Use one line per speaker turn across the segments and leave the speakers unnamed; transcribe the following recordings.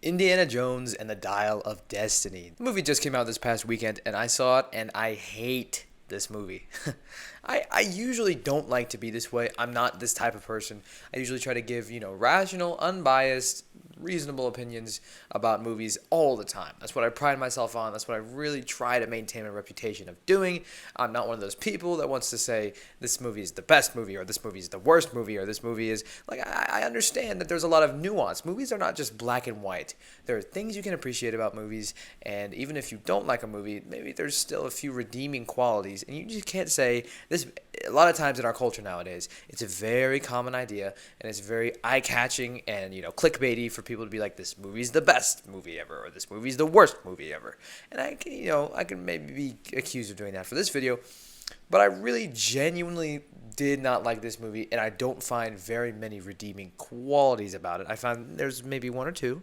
Indiana Jones and the Dial of Destiny. The movie just came out this past weekend, and I saw it, and I hate this movie. I usually don't like to be this way. I'm not this type of person. I usually try to give, rational, unbiased, reasonable opinions about movies all the time. That's what I pride myself on. That's what I really try to maintain a reputation of doing. I'm not one of those people that wants to say this movie is the best movie or this movie is the worst movie or this movie is like I understand that there's a lot of nuance. Movies are not just black and white. There are things you can appreciate about movies, and even if you don't like a movie, maybe there's still a few redeeming qualities, and you just can't say this. A lot of times in our culture nowadays, it's a very common idea, and it's very eye-catching and clickbaity for people to be like, this movie's the best movie ever, or this movie's the worst movie ever. And I can maybe be accused of doing that for this video, but I really genuinely did not like this movie, and I don't find very many redeeming qualities about it. I found there's maybe one or two.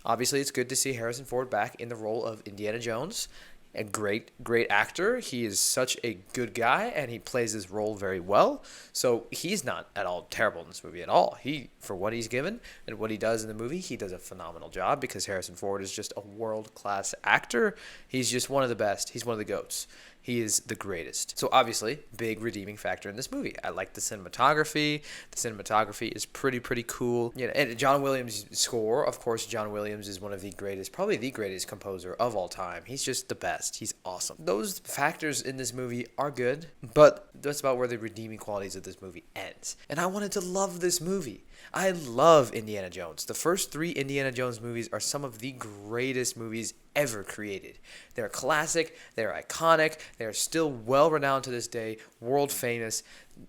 Obviously, it's good to see Harrison Ford back in the role of Indiana Jones. A great actor. He is such a good guy, and he plays his role very well. So he's not at all terrible in this movie at all. For what he's given and what he does in the movie, he does a phenomenal job because Harrison Ford is just a world-class actor. He's just one of the best. He's one of the GOATs. He is the greatest. So obviously, big redeeming factor in this movie. I like the cinematography. The cinematography is pretty cool. And John Williams' score, of course, John Williams is one of the greatest, probably the greatest composer of all time. He's just the best. He's awesome. Those factors in this movie are good, but that's about where the redeeming qualities of this movie ends. And I wanted to love this movie. I love Indiana Jones. The first three Indiana Jones movies are some of the greatest movies ever created. They're classic, they're iconic, they're still well renowned to this day, world famous.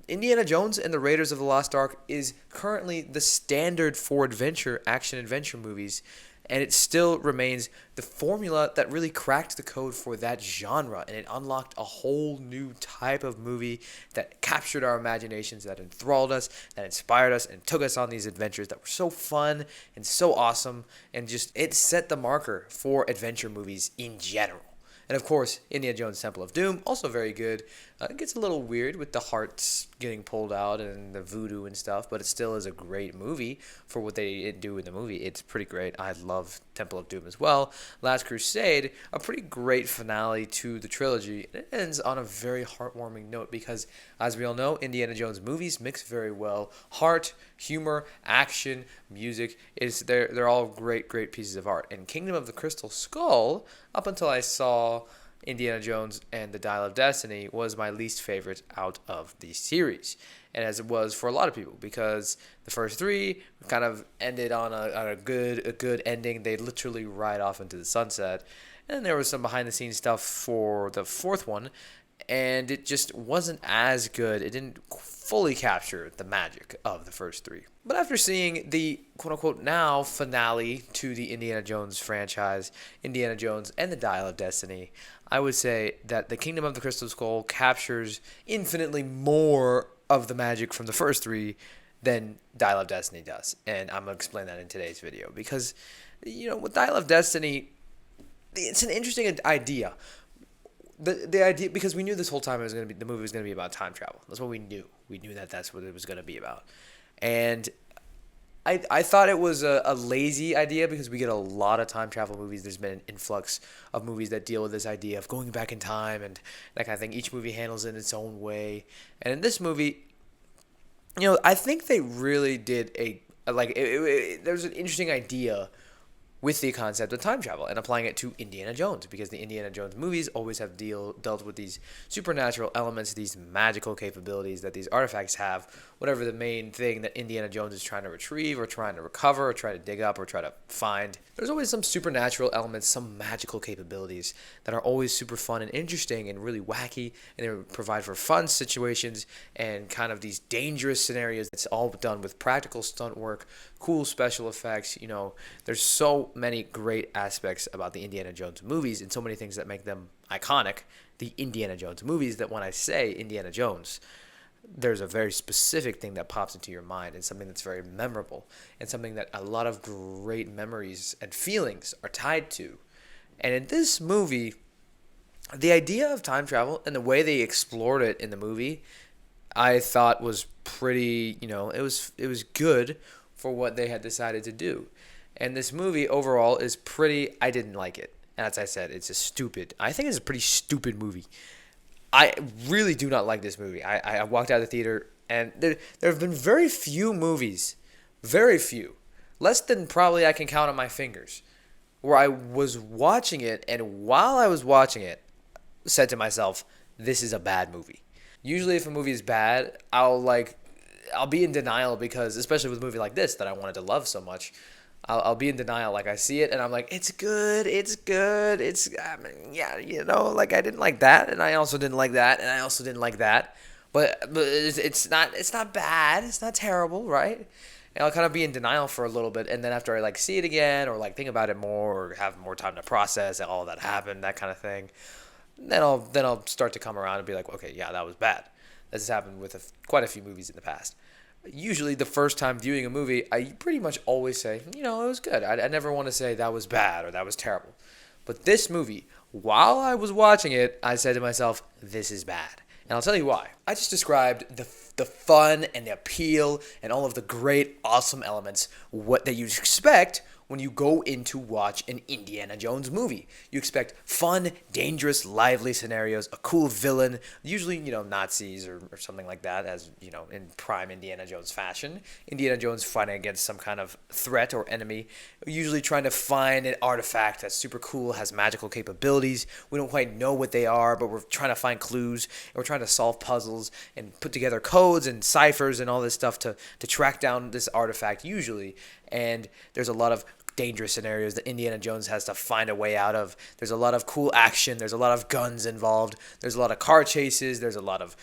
Indiana Jones and the Raiders of the Lost Ark is currently the standard for action adventure movies, and it still remains the formula that really cracked the code for that genre, and it unlocked a whole new type of movie that captured our imaginations, that enthralled us, that inspired us, and took us on these adventures that were so fun and so awesome, and just it set the marker for adventure movies in general. And of course, Indiana Jones Temple of Doom, also very good. It gets a little weird with the hearts getting pulled out and the voodoo and stuff, but it still is a great movie for what they do in the movie. It's pretty great. I love Temple of Doom as well. Last Crusade, a pretty great finale to the trilogy. It ends on a very heartwarming note because, as we all know, Indiana Jones movies mix very well heart, humor, action, music. They're all great pieces of art. And Kingdom of the Crystal Skull, up until I saw Indiana Jones and the Dial of Destiny, was my least favorite out of the series, and as it was for a lot of people, because the first three kind of ended on a good ending. They literally ride off into the sunset, and then there was some behind the scenes stuff for the fourth one, and it just wasn't as good. It didn't fully capture the magic of the first three. But after seeing the quote-unquote now finale to the Indiana Jones franchise, Indiana Jones and the Dial of Destiny, I would say that the Kingdom of the Crystal Skull captures infinitely more of the magic from the first three than Dial of Destiny does. And I'm going to explain that in today's video because, with Dial of Destiny, it's an interesting idea. The idea, because we knew this whole time the movie was going to be about time travel. That's what we knew. We knew that that's what it was going to be about. And I thought it was a lazy idea because we get a lot of time travel movies. There's been an influx of movies that deal with this idea of going back in time and that kind of thing. Each movie handles it in its own way. And in this movie, I think they really did there's an interesting idea with the concept of time travel and applying it to Indiana Jones, because the Indiana Jones movies always have dealt with these supernatural elements, these magical capabilities that these artifacts have, whatever the main thing that Indiana Jones is trying to retrieve or trying to recover or try to dig up or try to find. There's always some supernatural elements, some magical capabilities that are always super fun and interesting and really wacky, and they provide for fun situations and kind of these dangerous scenarios. It's all done with practical stunt work, cool special effects. There's so many great aspects about the Indiana Jones movies and so many things that make them iconic, the Indiana Jones movies, that when I say Indiana Jones, there's a very specific thing that pops into your mind and something that's very memorable and something that a lot of great memories and feelings are tied to. And in this movie, the idea of time travel and the way they explored it in the movie, I thought was pretty, it was good for what they had decided to do. And this movie overall is pretty. I didn't like it. And as I said, I think it's a pretty stupid movie. I really do not like this movie. I walked out of the theater, and there have been very few movies, very few, less than probably I can count on my fingers, where I was watching it, and while I was watching it, said to myself, this is a bad movie. Usually if a movie is bad, I'll be in denial because, especially with a movie like this that I wanted to love so much, I'll be in denial. Like, I see it and I'm like, it's good, yeah, like, I didn't like that, and I also didn't like that, and I also didn't like that, but it's not bad, it's not terrible, right? And I'll kind of be in denial for a little bit, and then after I, like, see it again, or, like, think about it more, or have more time to process all that happened, that kind of thing, then I'll start to come around and be like, okay, yeah, that was bad. This has happened with quite a few movies in the past. Usually the first time viewing a movie, I pretty much always say, it was good. I never want to say that was bad or that was terrible. But this movie, while I was watching it, I said to myself, this is bad. And I'll tell you why. I just described the fun and the appeal and all of the great, awesome elements that you expect when you go in to watch an Indiana Jones movie. You expect fun, dangerous, lively scenarios, a cool villain, usually, Nazis or something like that, as, in prime Indiana Jones fashion. Indiana Jones fighting against some kind of threat or enemy, usually trying to find an artifact that's super cool, has magical capabilities. We don't quite know what they are, but we're trying to find clues, and we're trying to solve puzzles and put together codes and ciphers and all this stuff to track down this artifact, usually. And there's a lot of dangerous scenarios that Indiana Jones has to find a way out of. There's a lot of cool action. There's a lot of guns involved. There's a lot of car chases. There's a lot of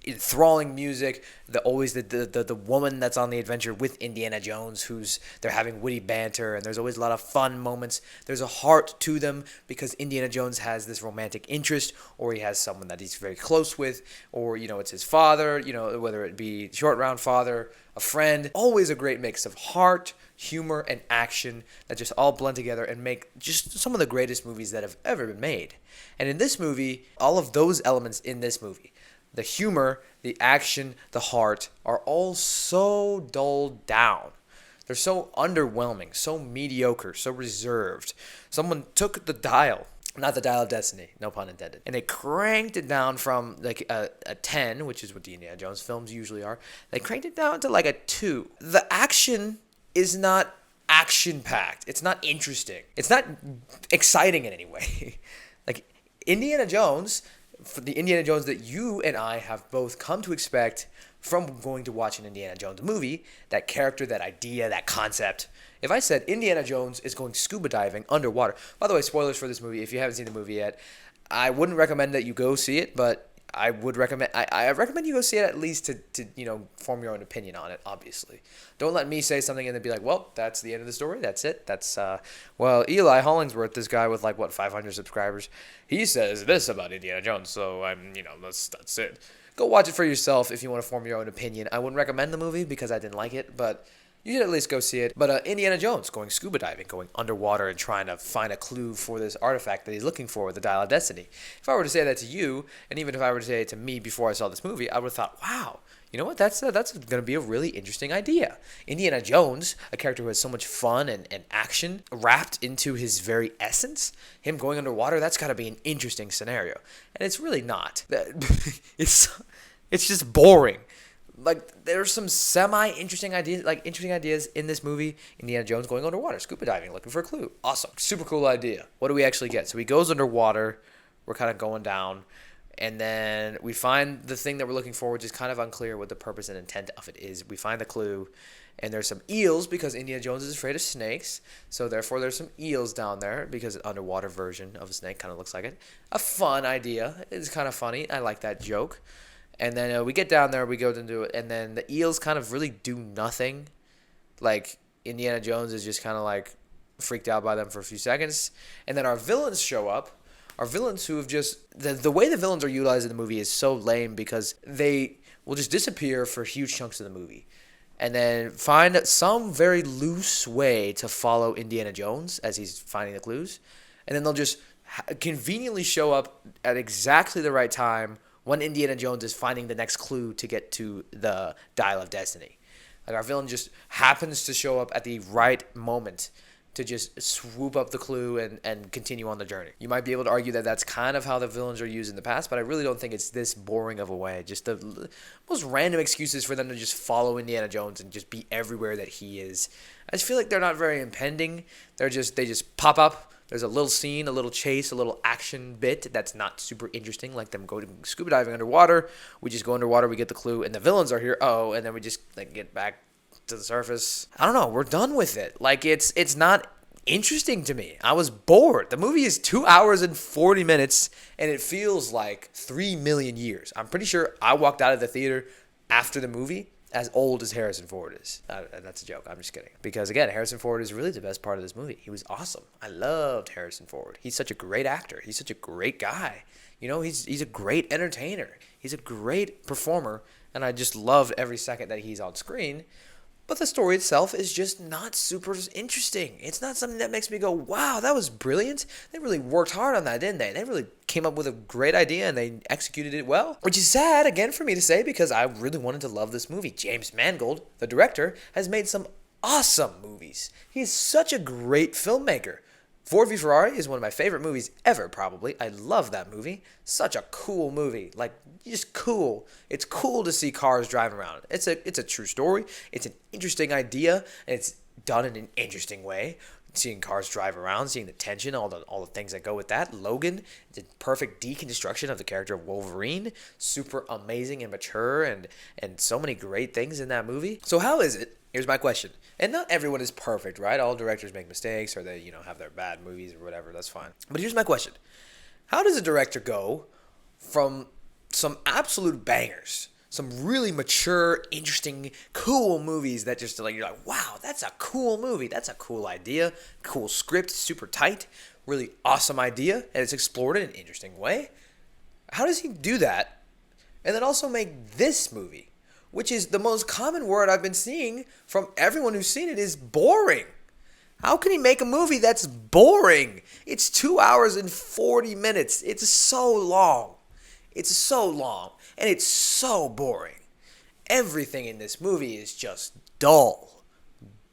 enthralling music. The woman that's on the adventure with Indiana Jones, they're having witty banter, and there's always a lot of fun moments. There's a heart to them because Indiana Jones has this romantic interest, or he has someone that he's very close with, or it's his father, whether it be short round father, a friend. Always a great mix of heart, humor, and action that just all blend together and make just some of the greatest movies that have ever been made. And in this movie, all of those elements in this movie, the humor, the action, the heart, are all so dulled down. They're so underwhelming, so mediocre, so reserved. Someone took the dial, not the dial of destiny, no pun intended, and they cranked it down from like a 10, which is what the Indiana Jones films usually are. They cranked it down to like a 2. The action is not action-packed. It's not interesting. It's not exciting in any way. Like, Indiana Jones, for the Indiana Jones that you and I have both come to expect from going to watch an Indiana Jones movie, that character, that idea, that concept. If I said Indiana Jones is going scuba diving underwater, by the way, spoilers for this movie, if you haven't seen the movie yet, I wouldn't recommend that you go see it, but I would recommend, I recommend you go see it at least to form your own opinion on it, obviously. Don't let me say something and then be like, well, that's the end of the story, that's it. That's, Eli Hollingsworth, this guy with 500 subscribers, he says this about Indiana Jones, so that's it. Go watch it for yourself if you want to form your own opinion. I wouldn't recommend the movie because I didn't like it, but you should at least go see it. But Indiana Jones going scuba diving, going underwater and trying to find a clue for this artifact that he's looking for, the Dial of Destiny. If I were to say that to you, and even if I were to say it to me before I saw this movie, I would have thought, wow, you know what, that's going to be a really interesting idea. Indiana Jones, a character who has so much fun and action wrapped into his very essence, him going underwater, that's got to be an interesting scenario. And it's really not. It's just boring. Like, there's some semi-interesting ideas, in this movie. Indiana Jones going underwater, scuba diving, looking for a clue. Awesome. Super cool idea. What do we actually get? So he goes underwater. We're kind of going down. And then we find the thing that we're looking for, which is kind of unclear what the purpose and intent of it is. We find the clue. And there's some eels because Indiana Jones is afraid of snakes. So therefore there's some eels down there because an underwater version of a snake kind of looks like it. A fun idea. It's kind of funny. I like that joke. And then we get down there, we go into it, and then the eels kind of really do nothing. Like, Indiana Jones is just kind of freaked out by them for a few seconds. And then our villains show up. Our villains who have just... The way the villains are utilized in the movie is so lame because they will just disappear for huge chunks of the movie. And then find some very loose way to follow Indiana Jones as he's finding the clues. And then they'll just conveniently show up at exactly the right time when Indiana Jones is finding the next clue to get to the Dial of Destiny. Like, our villain just happens to show up at the right moment to just swoop up the clue and continue on the journey. You might be able to argue that that's kind of how the villains are used in the past, but I really don't think it's this boring of a way. Just the most random excuses for them to just follow Indiana Jones and just be everywhere that he is. I just feel like they're not very impending. They just pop up. There's a little scene, a little chase, a little action bit that's not super interesting, like them going scuba diving underwater. We just go underwater, we get the clue, and the villains are here. Oh, and then we just get back to the surface. I don't know. We're done with it. Like it's not interesting to me. I was bored. The movie is 2 hours and 40 minutes, and it feels like 3 million years. I'm pretty sure I walked out of the theater after the movie as old as Harrison Ford is. That's a joke. I'm just kidding. Because, again, Harrison Ford is really the best part of this movie. He was awesome. I loved Harrison Ford. He's such a great actor. He's such a great guy. He's a great entertainer. He's a great performer, and I just loved every second that he's on screen. But the story itself is just not super interesting. It's not something that makes me go, wow, that was brilliant. They really worked hard on that, didn't they? They really came up with a great idea and they executed it well. Which is sad, again, for me to say, because I really wanted to love this movie. James Mangold, the director, has made some awesome movies. He's such a great filmmaker. Ford v Ferrari is one of my favorite movies ever, probably. I love that movie. Such a cool movie. Like, just cool. It's cool to see cars driving around. It's a true story. It's an interesting idea, and it's done in an interesting way. Seeing cars drive around, seeing the tension, all the things that go with that. Logan, the perfect deconstruction of the character of Wolverine. Super amazing and mature, and so many great things in that movie. So how is it? Here's my question. And not everyone is perfect, right? All directors make mistakes, or they, have their bad movies or whatever. That's fine. But here's my question. How does a director go from some absolute bangers, some really mature, interesting, cool movies that just you're like, wow, that's a cool movie. That's a cool idea, cool script, super tight, really awesome idea, and it's explored in an interesting way. How does he do that and then also make this movie, which is the most common word I've been seeing from everyone who's seen it, is boring? How can he make a movie that's boring? It's 2 hours and 40 minutes. It's so long. It's so long. And it's so boring. Everything in this movie is just dull.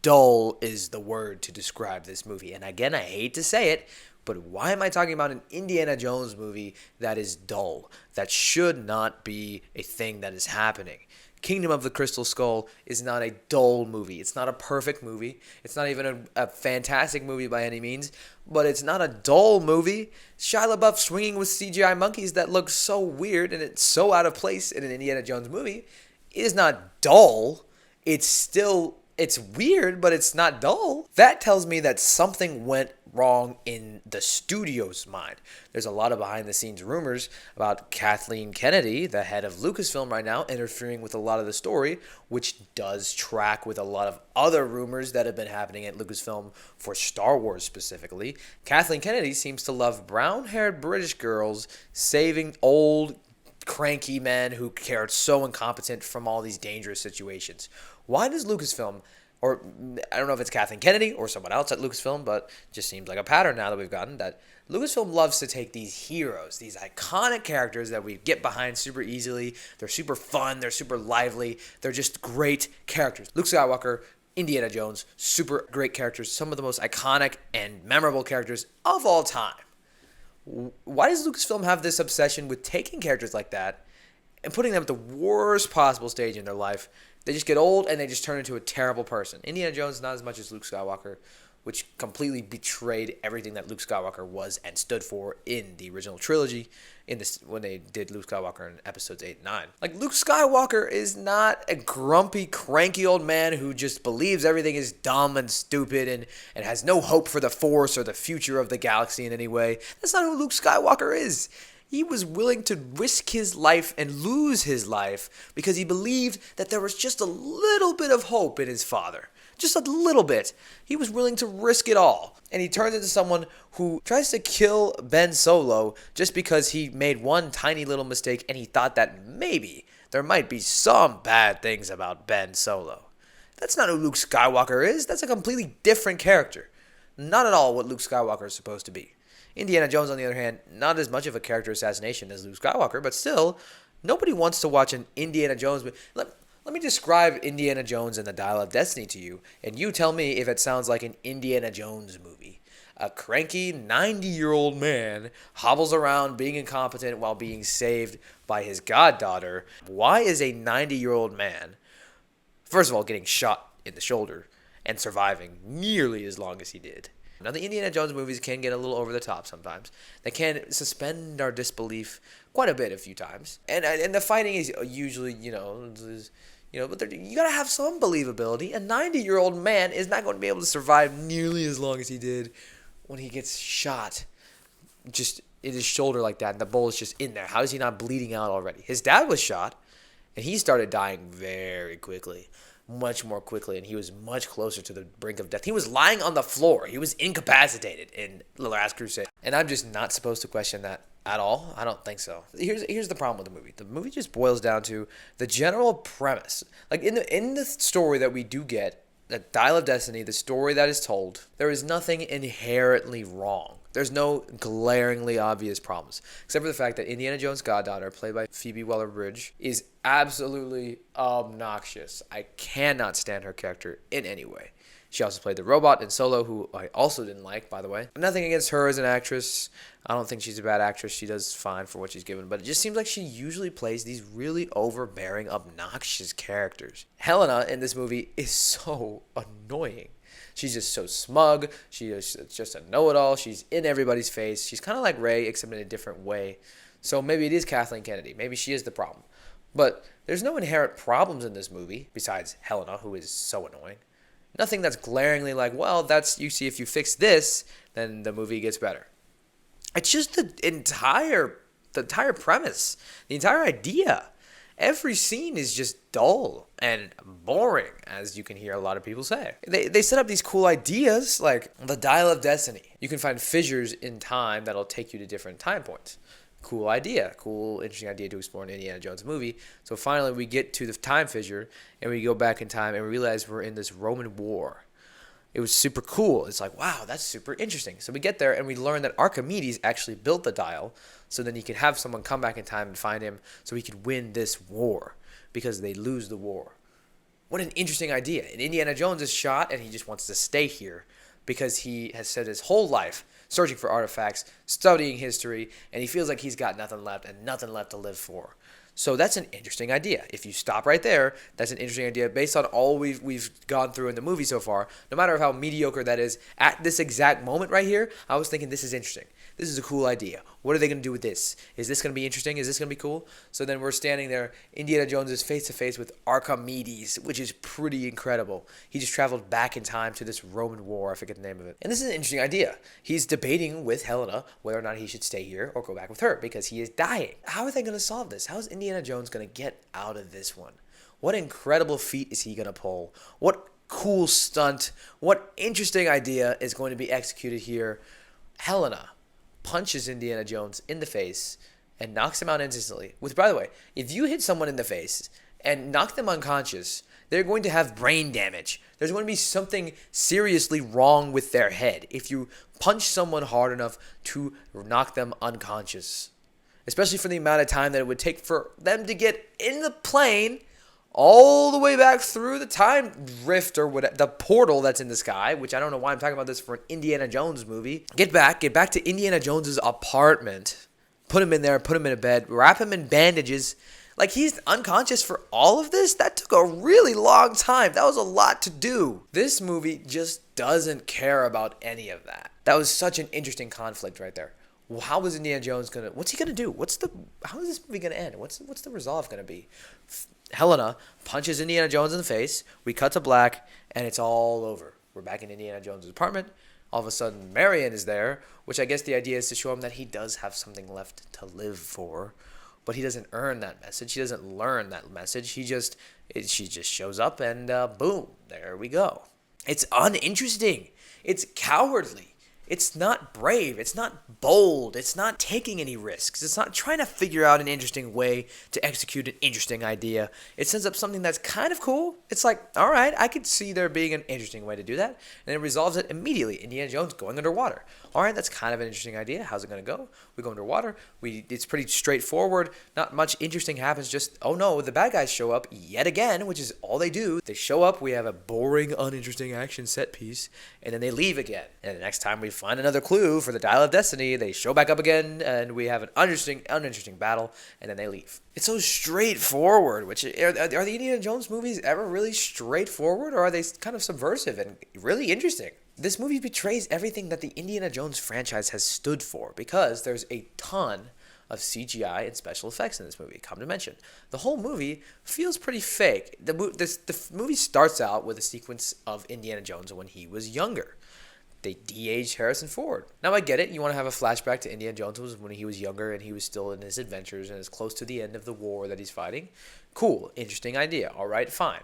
Dull is the word to describe this movie. And again, I hate to say it, but why am I talking about an Indiana Jones movie that is dull? That should not be a thing that is happening. Kingdom of the Crystal Skull is not a dull movie. It's not a perfect movie. It's not even a fantastic movie by any means, but it's not a dull movie. Shia LaBeouf swinging with CGI monkeys that look so weird and it's so out of place in an Indiana Jones movie is not dull. It's weird, but it's not dull. That tells me that something went wrong in the studio's mind. There's a lot of behind-the-scenes rumors about Kathleen Kennedy, the head of Lucasfilm right now, interfering with a lot of the story, which does track with a lot of other rumors that have been happening at Lucasfilm for Star Wars specifically. Kathleen Kennedy seems to love brown-haired British girls saving old, cranky men who are so incompetent from all these dangerous situations. Why does Lucasfilm, or I don't know if it's Kathleen Kennedy or someone else at Lucasfilm, but it just seems like a pattern now that we've gotten, that Lucasfilm loves to take these heroes, these iconic characters that we get behind super easily. They're super fun. They're super lively. They're just great characters. Luke Skywalker, Indiana Jones, super great characters. Some of the most iconic and memorable characters of all time. Why does Lucasfilm have this obsession with taking characters like that and putting them at the worst possible stage in their life? They just get old and they just turn into a terrible person. Indiana Jones, not as much as Luke Skywalker, which completely betrayed everything that Luke Skywalker was and stood for in the original trilogy when they did Luke Skywalker in episodes 8 and 9. Like, Luke Skywalker is not a grumpy, cranky old man who just believes everything is dumb and stupid and has no hope for the Force or the future of the galaxy in any way. That's not who Luke Skywalker is. He was willing to risk his life and lose his life because he believed that there was just a little bit of hope in his father. Just a little bit. He was willing to risk it all. And he turns into someone who tries to kill Ben Solo just because he made one tiny little mistake and he thought that maybe there might be some bad things about Ben Solo. That's not who Luke Skywalker is. That's a completely different character. Not at all what Luke Skywalker is supposed to be. Indiana Jones, on the other hand, not as much of a character assassination as Luke Skywalker, but still, nobody wants to watch an Indiana Jones movie. Let me describe Indiana Jones and the Dial of Destiny to you, and you tell me if it sounds like an Indiana Jones movie. A cranky 90-year-old man hobbles around being incompetent while being saved by his goddaughter. Why is a 90-year-old man, first of all, getting shot in the shoulder and surviving nearly as long as he did? Now, the Indiana Jones movies can get a little over the top sometimes. They can suspend our disbelief quite a bit a few times. And the fighting is usually, but you gotta have some believability. A 90-year-old man is not going to be able to survive nearly as long as he did when he gets shot just in his shoulder like that, and the bullet's just in there. How is he not bleeding out already? His dad was shot, and he started dying very quickly, much more quickly, and he was much closer to the brink of death. He was lying on the floor. He was incapacitated in The Last Crusade. And I'm just not supposed to question that at all. I don't think so. Here's the problem with the movie. The movie just boils down to the general premise. Like in the story that we do get, the Dial of Destiny, the story that is told, there is nothing inherently wrong. There's no glaringly obvious problems, except for the fact that Indiana Jones' goddaughter, played by Phoebe Waller-Bridge, is absolutely obnoxious. I cannot stand her character in any way. She also played the robot in Solo, who I also didn't like, by the way. Nothing against her as an actress. I don't think she's a bad actress. She does fine for what she's given. But it just seems like she usually plays these really overbearing, obnoxious characters. Helena in this movie is so annoying. She's just so smug. She is just a know-it-all. She's in everybody's face. She's kind of like Rey, except in a different way. So maybe it is Kathleen Kennedy. Maybe she is the problem. But there's no inherent problems in this movie, besides Helena, who is so annoying. Nothing that's glaringly like, well, you see, if you fix this, then the movie gets better. It's just the entire premise, the entire idea. Every scene is just dull and boring, as you can hear a lot of people say. They set up these cool ideas, like the Dial of Destiny. You can find fissures in time that'll take you to different time points. Cool idea. Cool, interesting idea to explore in an Indiana Jones movie. So finally we get to the time fissure, and we go back in time and we realize we're in this Roman war. It was super cool. It's like, wow, that's super interesting. So we get there and we learn that Archimedes actually built the dial, so then he could have someone come back in time and find him so he could win this war, because they lose the war. What an interesting idea. And Indiana Jones is shot and he just wants to stay here because he has spent his whole life searching for artifacts, studying history, and he feels like he's got nothing left and nothing left to live for. So that's an interesting idea. If you stop right there, that's an interesting idea based on all we've gone through in the movie so far. No matter how mediocre that is, at this exact moment right here, I was thinking this is interesting. This is a cool idea. What are they going to do with this? Is this going to be interesting? Is this going to be cool? So then we're standing there. Indiana Jones is face to face with Archimedes, which is pretty incredible. He just traveled back in time to this Roman war. I forget the name of it. And this is an interesting idea. He's debating with Helena whether or not he should stay here or go back with her because he is dying. How are they going to solve this? How is Indiana Jones going to get out of this one? What incredible feat is he going to pull? What cool stunt, what interesting idea is going to be executed here? Helena punches Indiana Jones in the face and knocks him out instantly. Which, by the way, if you hit someone in the face and knock them unconscious, they're going to have brain damage. There's going to be something seriously wrong with their head if you punch someone hard enough to knock them unconscious. Especially for the amount of time that it would take for them to get in the plane all the way back through the time rift or what, the portal that's in the sky, which I don't know why I'm talking about this for an Indiana Jones movie. Get back to Indiana Jones's apartment, put him in there, put him in a bed, wrap him in bandages. Like, he's unconscious for all of this? That took a really long time. That was a lot to do. This movie just doesn't care about any of that. That was such an interesting conflict right there. How is Indiana Jones what's he gonna do? How is this movie gonna end? What's the resolve gonna be? Helena punches Indiana Jones in the face. We cut to black, and it's all over. We're back in Indiana Jones' apartment. All of a sudden, Marion is there, which I guess the idea is to show him that he does have something left to live for, but he doesn't earn that message. He doesn't learn that message. She just shows up, and boom, there we go. It's uninteresting. It's cowardly. It's not brave. It's not bold. It's not taking any risks. It's not trying to figure out an interesting way to execute an interesting idea. It sends up something that's kind of cool. It's like, all right, I could see there being an interesting way to do that. And it resolves it immediately. Indiana Jones going underwater. All right, that's kind of an interesting idea. How's it going to go? We go underwater. It's pretty straightforward. Not much interesting happens. Just, oh no, the bad guys show up yet again, which is all they do. They show up. We have a boring, uninteresting action set piece. And then they leave again. And the next time we find another clue for the Dial of Destiny, they show back up again, and we have an uninteresting battle, and then they leave. It's so straightforward. Which are the Indiana Jones movies ever really straightforward, or are they kind of subversive and really interesting? This movie betrays everything that the Indiana Jones franchise has stood for, because there's a ton of CGI and special effects in this movie. Come to mention, the whole movie feels pretty fake. The movie starts out with a sequence of Indiana Jones when he was younger. They de-aged Harrison Ford. Now I get it. You want to have a flashback to Indiana Jones when he was younger and he was still in his adventures and is close to the end of the war that he's fighting. Cool. Interesting idea. All right, fine.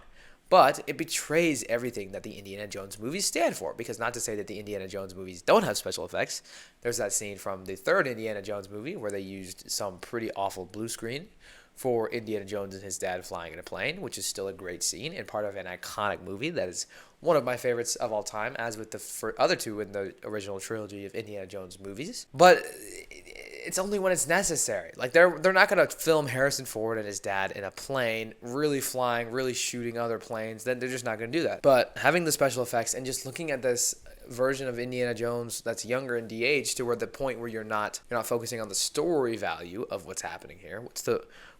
But it betrays everything that the Indiana Jones movies stand for. Because not to say that the Indiana Jones movies don't have special effects. There's that scene from the third Indiana Jones movie where they used some pretty awful blue screen for Indiana Jones and his dad flying in a plane, which is still a great scene and part of an iconic movie that is one of my favorites of all time, as with the other two in the original trilogy of Indiana Jones movies. But it's only when it's necessary. Like, they're not going to film Harrison Ford and his dad in a plane, really flying, really shooting other planes. Then they're just not going to do that. But having the special effects and just looking at this version of Indiana Jones that's younger and de-aged to where the point where you're not focusing on the story value of what's happening here.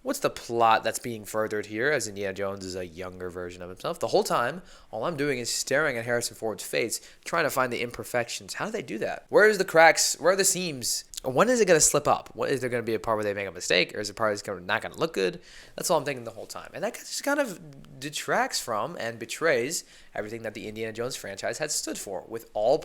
What's the plot that's being furthered here as Indiana Jones is a younger version of himself? The whole time, all I'm doing is staring at Harrison Ford's face, trying to find the imperfections. How do they do that? Where's the cracks? Where are the seams? When is it going to slip up? What is there going to be a part where they make a mistake, or is it a part that's not going to look good? That's all I'm thinking the whole time. And that just kind of detracts from and betrays everything that the Indiana Jones franchise had stood for, with all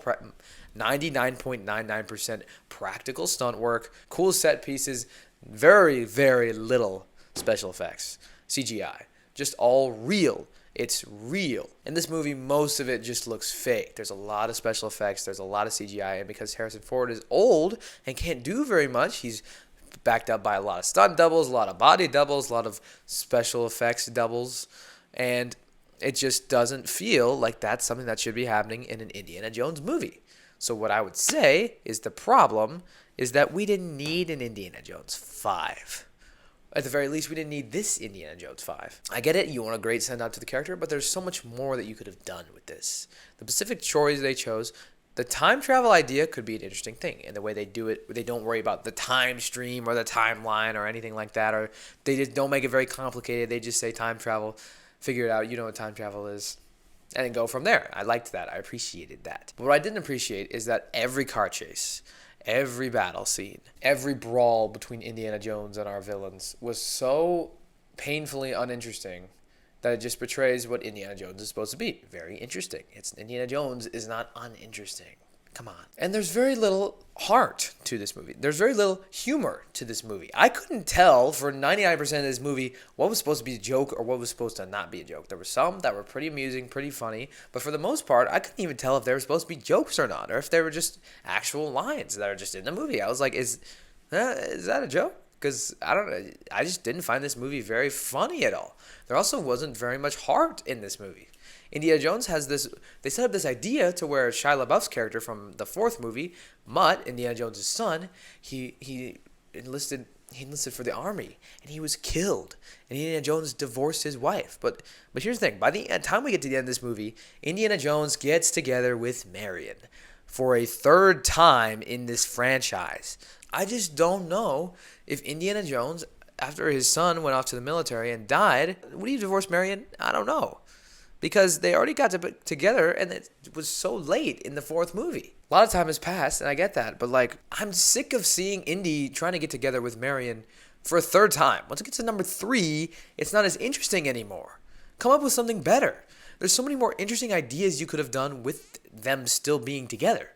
99.99% practical stunt work, cool set pieces, very, very little special effects, CGI, just all real. It's real. In this movie, most of it just looks fake. There's a lot of special effects. There's a lot of CGI. And because Harrison Ford is old and can't do very much, he's backed up by a lot of stunt doubles, a lot of body doubles, a lot of special effects doubles. And it just doesn't feel like that's something that should be happening in an Indiana Jones movie. So what I would say is the problem is that we didn't need an Indiana Jones 5. At the very least, we didn't need this Indiana Jones 5. I get it, you want a great send-out to the character, but there's so much more that you could have done with this. The specific choice they chose, the time travel idea could be an interesting thing. And the way they do it, they don't worry about the time stream or the timeline or anything like that. Or they just don't make it very complicated. They just say time travel, figure it out, you know what time travel is, and then go from there. I liked that. I appreciated that. But what I didn't appreciate is that every car chase, every battle scene, every brawl between Indiana Jones and our villains was so painfully uninteresting that it just betrays what Indiana Jones is supposed to be. Very interesting. Indiana Jones is not uninteresting. Come on. And there's very little heart to this movie. There's very little humor to this movie. I couldn't tell for 99% of this movie what was supposed to be a joke or what was supposed to not be a joke. There were some that were pretty amusing, pretty funny, but for the most part, I couldn't even tell if they were supposed to be jokes or not, or if they were just actual lines that are just in the movie. I was like, is that a joke? Because I don't know. I just didn't find this movie very funny at all. There also wasn't very much heart in this movie. Indiana Jones has this, they set up this idea to where Shia LaBeouf's character from the fourth movie, Mutt, Indiana Jones' son, he enlisted for the army, and he was killed. And Indiana Jones divorced his wife. But here's the thing. By the time we get to the end of this movie, Indiana Jones gets together with Marion for a third time in this franchise. I just don't know if Indiana Jones, after his son went off to the military and died, would he divorce Marion? I don't know. Because they already got together, and it was so late in the fourth movie. A lot of time has passed, and I get that. But, like, I'm sick of seeing Indy trying to get together with Marion for a third time. Once it gets to number 3, it's not as interesting anymore. Come up with something better. There's so many more interesting ideas you could have done with them still being together.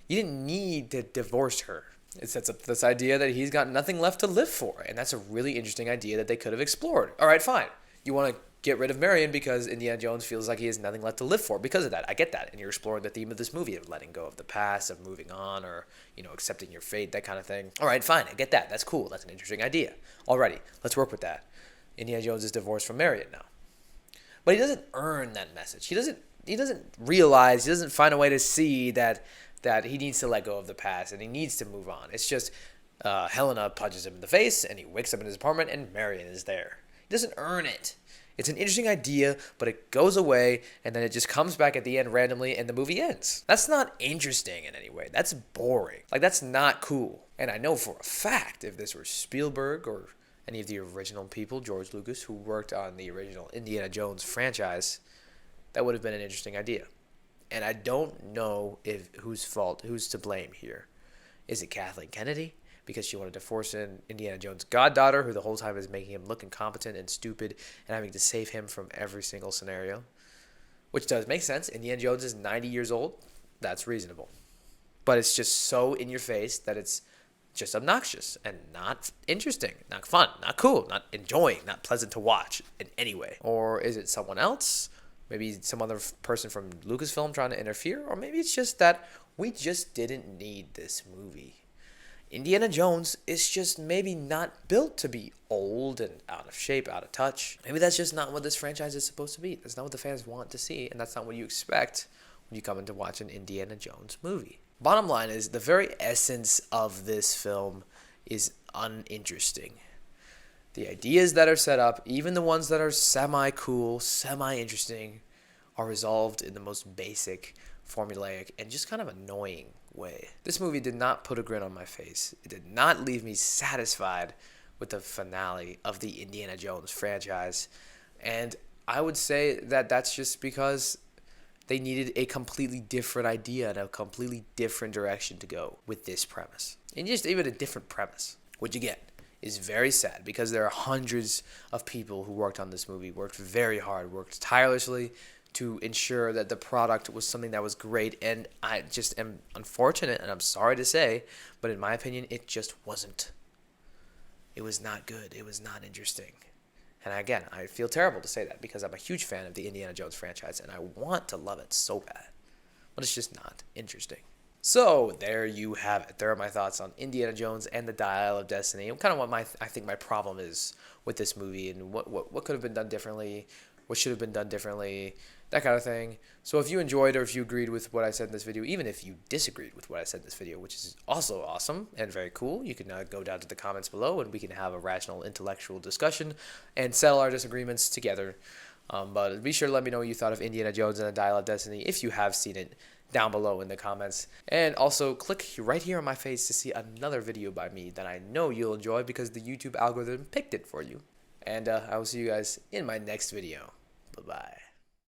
You didn't need to divorce her. It sets up this idea that he's got nothing left to live for. And that's a really interesting idea that they could have explored. All right, fine. You want to get rid of Marion because Indiana Jones feels like he has nothing left to live for because of that. I get that. And you're exploring the theme of this movie of letting go of the past, of moving on, or, accepting your fate, that kind of thing. All right, fine. I get that. That's cool. That's an interesting idea. Alrighty, let's work with that. Indiana Jones is divorced from Marion now. But he doesn't earn that message. He doesn't realize, he doesn't find a way to see that he needs to let go of the past and he needs to move on. It's just Helena punches him in the face and he wakes up in his apartment and Marion is there. He doesn't earn it. It's an interesting idea, but it goes away, and then it just comes back at the end randomly, and the movie ends. That's not interesting in any way. That's boring. Like, that's not cool. And I know for a fact, if this were Spielberg or any of the original people, George Lucas, who worked on the original Indiana Jones franchise, that would have been an interesting idea. And I don't know whose to blame here. Is it Kathleen Kennedy? Because she wanted to force in Indiana Jones' goddaughter, who the whole time is making him look incompetent and stupid and having to save him from every single scenario. Which does make sense. Indiana Jones is 90 years old. That's reasonable. But it's just so in your face that it's just obnoxious and not interesting, not fun, not cool, not enjoying, not pleasant to watch in any way. Or is it someone else? Maybe some other person from Lucasfilm trying to interfere? Or maybe it's just that we just didn't need this movie. Indiana Jones is just maybe not built to be old and out of shape, out of touch. Maybe that's just not what this franchise is supposed to be. That's not what the fans want to see, and that's not what you expect when you come in to watch an Indiana Jones movie. Bottom line is, the very essence of this film is uninteresting. The ideas that are set up, even the ones that are semi-cool, semi-interesting, are resolved in the most basic, formulaic, and just kind of annoying way. This movie did not put a grin on my face. It did not leave me satisfied with the finale of the Indiana Jones franchise. And I would say that that's just because they needed a completely different idea and a completely different direction to go with this premise. And just even a different premise, which again is very sad because there are hundreds of people who worked on this movie, worked very hard, worked tirelessly to ensure that the product was something that was great, and I just am unfortunate, and I'm sorry to say, but in my opinion, it just wasn't. It was not good. It was not interesting. And again, I feel terrible to say that because I'm a huge fan of the Indiana Jones franchise, and I want to love it so bad, but it's just not interesting. So there you have it. There are my thoughts on Indiana Jones and the Dial of Destiny, and kind of what I think my problem is with this movie, and what could have been done differently, what should have been done differently, that kind of thing. So if you enjoyed or if you agreed with what I said in this video, even if you disagreed with what I said in this video, which is also awesome and very cool, you can go down to the comments below and we can have a rational intellectual discussion and settle our disagreements together. But be sure to let me know what you thought of Indiana Jones and the Dial of Destiny if you have seen it down below in the comments. And also click right here on my face to see another video by me that I know you'll enjoy because the YouTube algorithm picked it for you. And I will see you guys in my next video. Bye-bye.